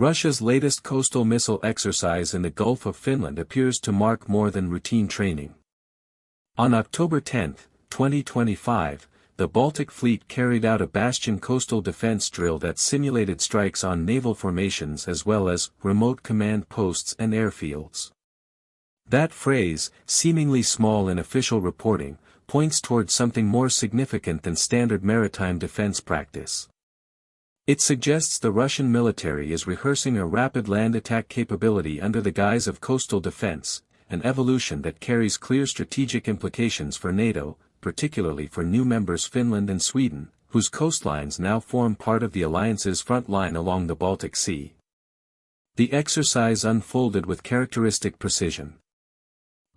Russia's latest coastal missile exercise in the Gulf of Finland appears to mark more than routine training. On October 10, 2025, the Baltic Fleet carried out a Bastion coastal defense drill that simulated strikes on naval formations as well as remote command posts and airfields. That phrase, seemingly small in official reporting, points towards something more significant than standard maritime defense practice. It suggests the Russian military is rehearsing a rapid land attack capability under the guise of coastal defense, an evolution that carries clear strategic implications for NATO, particularly for new members Finland and Sweden, whose coastlines now form part of the alliance's front line along the Baltic Sea. The exercise unfolded with characteristic precision.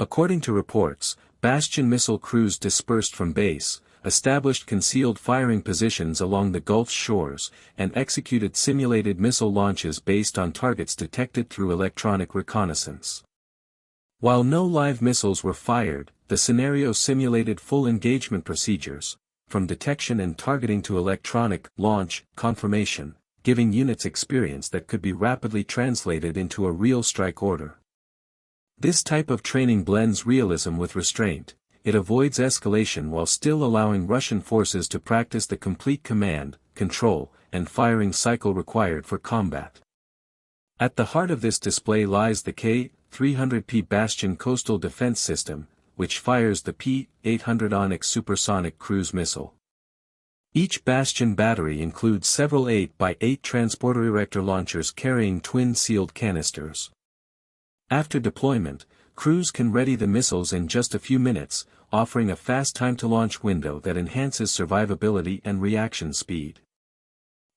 According to reports, Bastion missile crews dispersed from base, established concealed firing positions along the Gulf's shores, and executed simulated missile launches based on targets detected through electronic reconnaissance. While no live missiles were fired, the scenario simulated full engagement procedures, from detection and targeting to electronic launch confirmation, giving units experience that could be rapidly translated into a real strike order. This type of training blends realism with restraint. It avoids escalation while still allowing Russian forces to practice the complete command, control, and firing cycle required for combat. At the heart of this display lies the K300P Bastion coastal defense system, which fires the P-800 Oniks supersonic cruise missile. Each Bastion battery includes several 8x8 transporter erector launchers carrying twin-sealed canisters. After deployment, crews can ready the missiles in just a few minutes, offering a fast time-to-launch window that enhances survivability and reaction speed.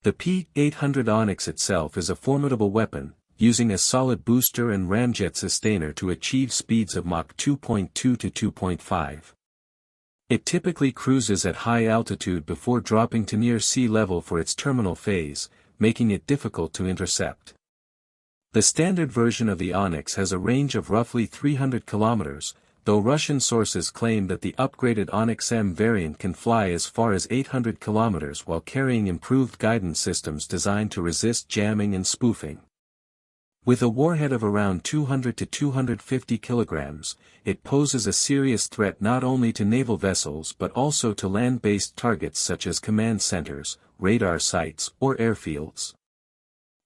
The P-800 Oniks itself is a formidable weapon, using a solid booster and ramjet sustainer to achieve speeds of Mach 2.2 to 2.5. It typically cruises at high altitude before dropping to near sea level for its terminal phase, making it difficult to intercept. The standard version of the Oniks has a range of roughly 300 kilometers, though Russian sources claim that the upgraded oniks-m variant can fly as far as 800 kilometers while carrying improved guidance systems designed to resist jamming and spoofing. With a warhead of around 200 to 250 kilograms, it poses a serious threat not only to naval vessels but also to land-based targets such as command centers, radar sites, or airfields.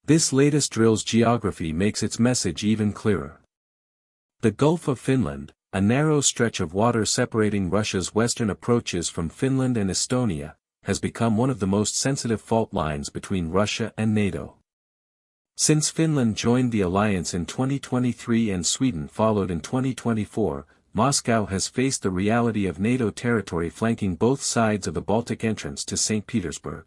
This latest drill's geography makes its message even clearer. The Gulf of Finland, a narrow stretch of water separating Russia's western approaches from Finland and Estonia, has become one of the most sensitive fault lines between Russia and NATO. Since Finland joined the alliance in 2023 and Sweden followed in 2024, Moscow has faced the reality of NATO territory flanking both sides of the Baltic entrance to St. Petersburg.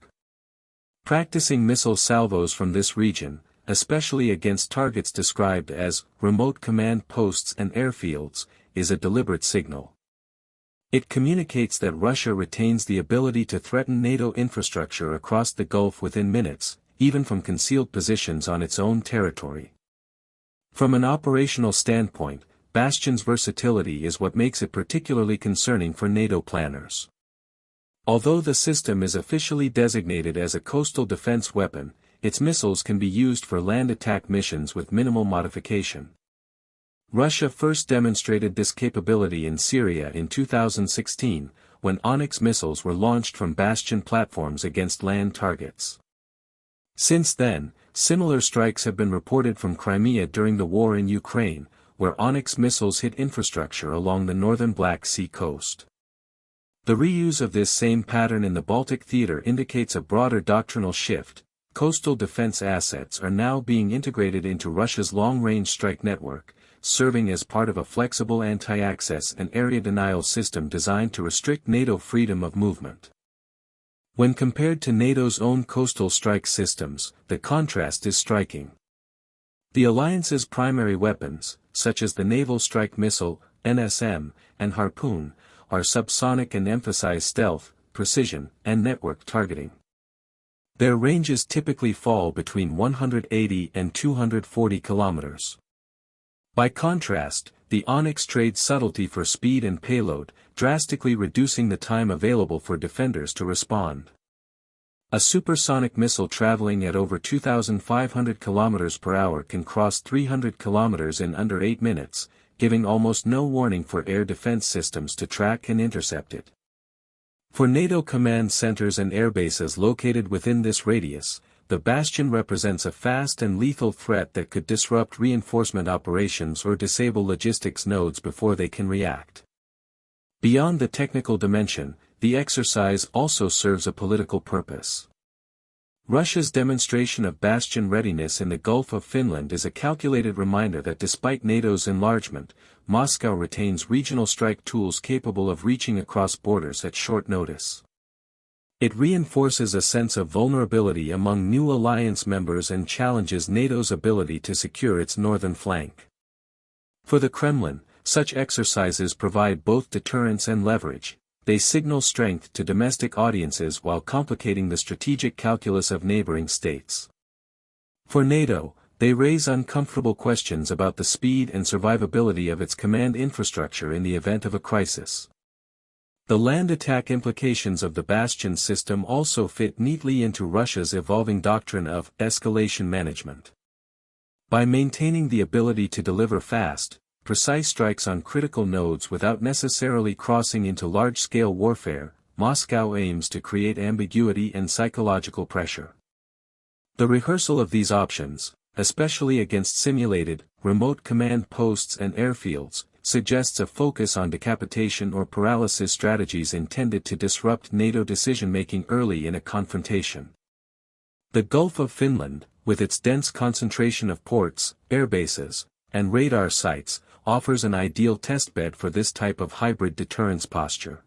Practicing missile salvos from this region, especially against targets described as remote command posts and airfields, is a deliberate signal. It communicates that Russia retains the ability to threaten NATO infrastructure across the Gulf within minutes, even from concealed positions on its own territory. From an operational standpoint, Bastion's versatility is what makes it particularly concerning for NATO planners. Although the system is officially designated as a coastal defense weapon, its missiles can be used for land attack missions with minimal modification. Russia first demonstrated this capability in Syria in 2016, when Oniks missiles were launched from Bastion platforms against land targets. Since then, similar strikes have been reported from Crimea during the war in Ukraine, where Oniks missiles hit infrastructure along the northern Black Sea coast. The reuse of this same pattern in the Baltic theater indicates a broader doctrinal shift. Coastal defense assets are now being integrated into Russia's long-range strike network, serving as part of a flexible anti-access and area denial system designed to restrict NATO freedom of movement. When compared to NATO's own coastal strike systems, the contrast is striking. The alliance's primary weapons, such as the Naval Strike Missile, NSM, and Harpoon, are subsonic and emphasize stealth, precision, and network targeting. Their ranges typically fall between 180 and 240 kilometers. By contrast, the Oniks trades subtlety for speed and payload, drastically reducing the time available for defenders to respond. A supersonic missile traveling at over 2,500 km per hour can cross 300 km in under 8 minutes, giving almost no warning for air defense systems to track and intercept it. For NATO command centers and airbases located within this radius, the Bastion represents a fast and lethal threat that could disrupt reinforcement operations or disable logistics nodes before they can react. Beyond the technical dimension, the exercise also serves a political purpose. Russia's demonstration of Bastion readiness in the Gulf of Finland is a calculated reminder that despite NATO's enlargement, Moscow retains regional strike tools capable of reaching across borders at short notice. It reinforces a sense of vulnerability among new alliance members and challenges NATO's ability to secure its northern flank. For the Kremlin, such exercises provide both deterrence and leverage. They signal strength to domestic audiences while complicating the strategic calculus of neighboring states. For NATO, they raise uncomfortable questions about the speed and survivability of its command infrastructure in the event of a crisis. The land attack implications of the Bastion system also fit neatly into Russia's evolving doctrine of escalation management. By maintaining the ability to deliver fast, precise strikes on critical nodes without necessarily crossing into large-scale warfare, Moscow aims to create ambiguity and psychological pressure. The rehearsal of these options, especially against simulated, remote command posts and airfields, suggests a focus on decapitation or paralysis strategies intended to disrupt NATO decision-making early in a confrontation. The Gulf of Finland, with its dense concentration of ports, airbases, and radar sites, offers an ideal testbed for this type of hybrid deterrence posture.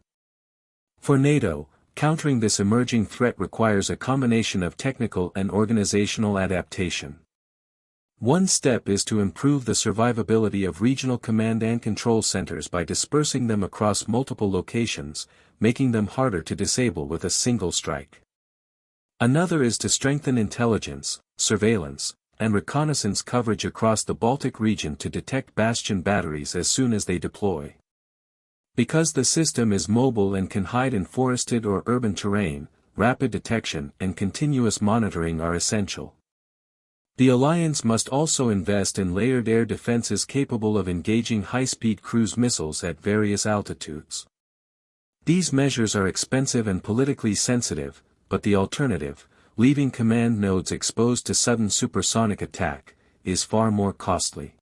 For NATO, countering this emerging threat requires a combination of technical and organizational adaptation. One step is to improve the survivability of regional command and control centers by dispersing them across multiple locations, making them harder to disable with a single strike. Another is to strengthen intelligence, surveillance, and reconnaissance coverage across the Baltic region to detect Bastion batteries as soon as they deploy. Because the system is mobile and can hide in forested or urban terrain, rapid detection and continuous monitoring are essential. The alliance must also invest in layered air defenses capable of engaging high-speed cruise missiles at various altitudes. These measures are expensive and politically sensitive, but the alternative, leaving command nodes exposed to sudden supersonic attack, is far more costly.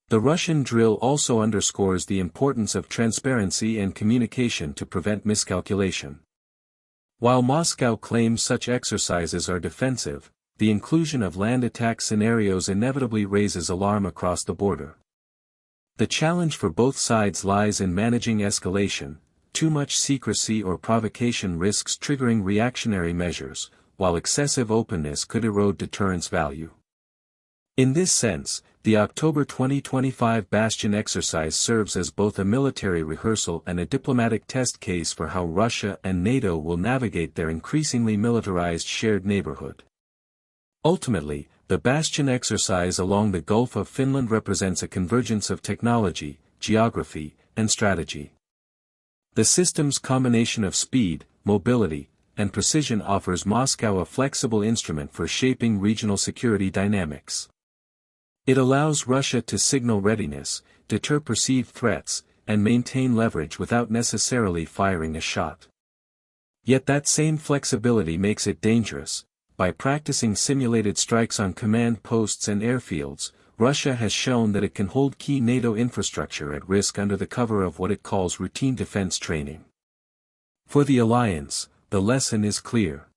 The Russian drill also underscores the importance of transparency and communication to prevent miscalculation. While Moscow claims such exercises are defensive, the inclusion of land attack scenarios inevitably raises alarm across the border. The challenge for both sides lies in managing escalation. Too much secrecy or provocation risks triggering reactionary measures, while excessive openness could erode deterrence value. In this sense, the October 2025 Bastion exercise serves as both a military rehearsal and a diplomatic test case for how Russia and NATO will navigate their increasingly militarized shared neighborhood. Ultimately, the Bastion exercise along the Gulf of Finland represents a convergence of technology, geography, and strategy. The system's combination of speed, mobility, and precision offers Moscow a flexible instrument for shaping regional security dynamics. It allows Russia to signal readiness, deter perceived threats, and maintain leverage without necessarily firing a shot. Yet that same flexibility makes it dangerous. By practicing simulated strikes on command posts and airfields, Russia has shown that it can hold key NATO infrastructure at risk under the cover of what it calls routine defense training. For the alliance, the lesson is clear.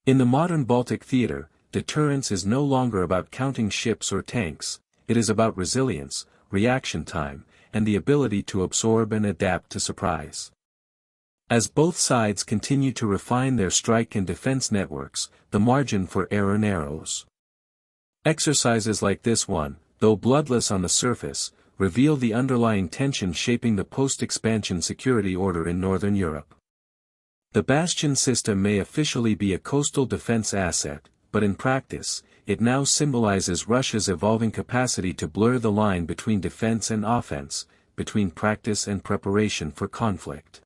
In the modern Baltic theater, deterrence is no longer about counting ships or tanks, it is about resilience, reaction time, and the ability to absorb and adapt to surprise. As both sides continue to refine their strike and defense networks, the margin for error narrows. Exercises like this one, though bloodless on the surface, reveal the underlying tension shaping the post-expansion security order in Northern Europe. The Bastion system may officially be a coastal defense asset, but in practice, it now symbolizes Russia's evolving capacity to blur the line between defense and offense, between practice and preparation for conflict.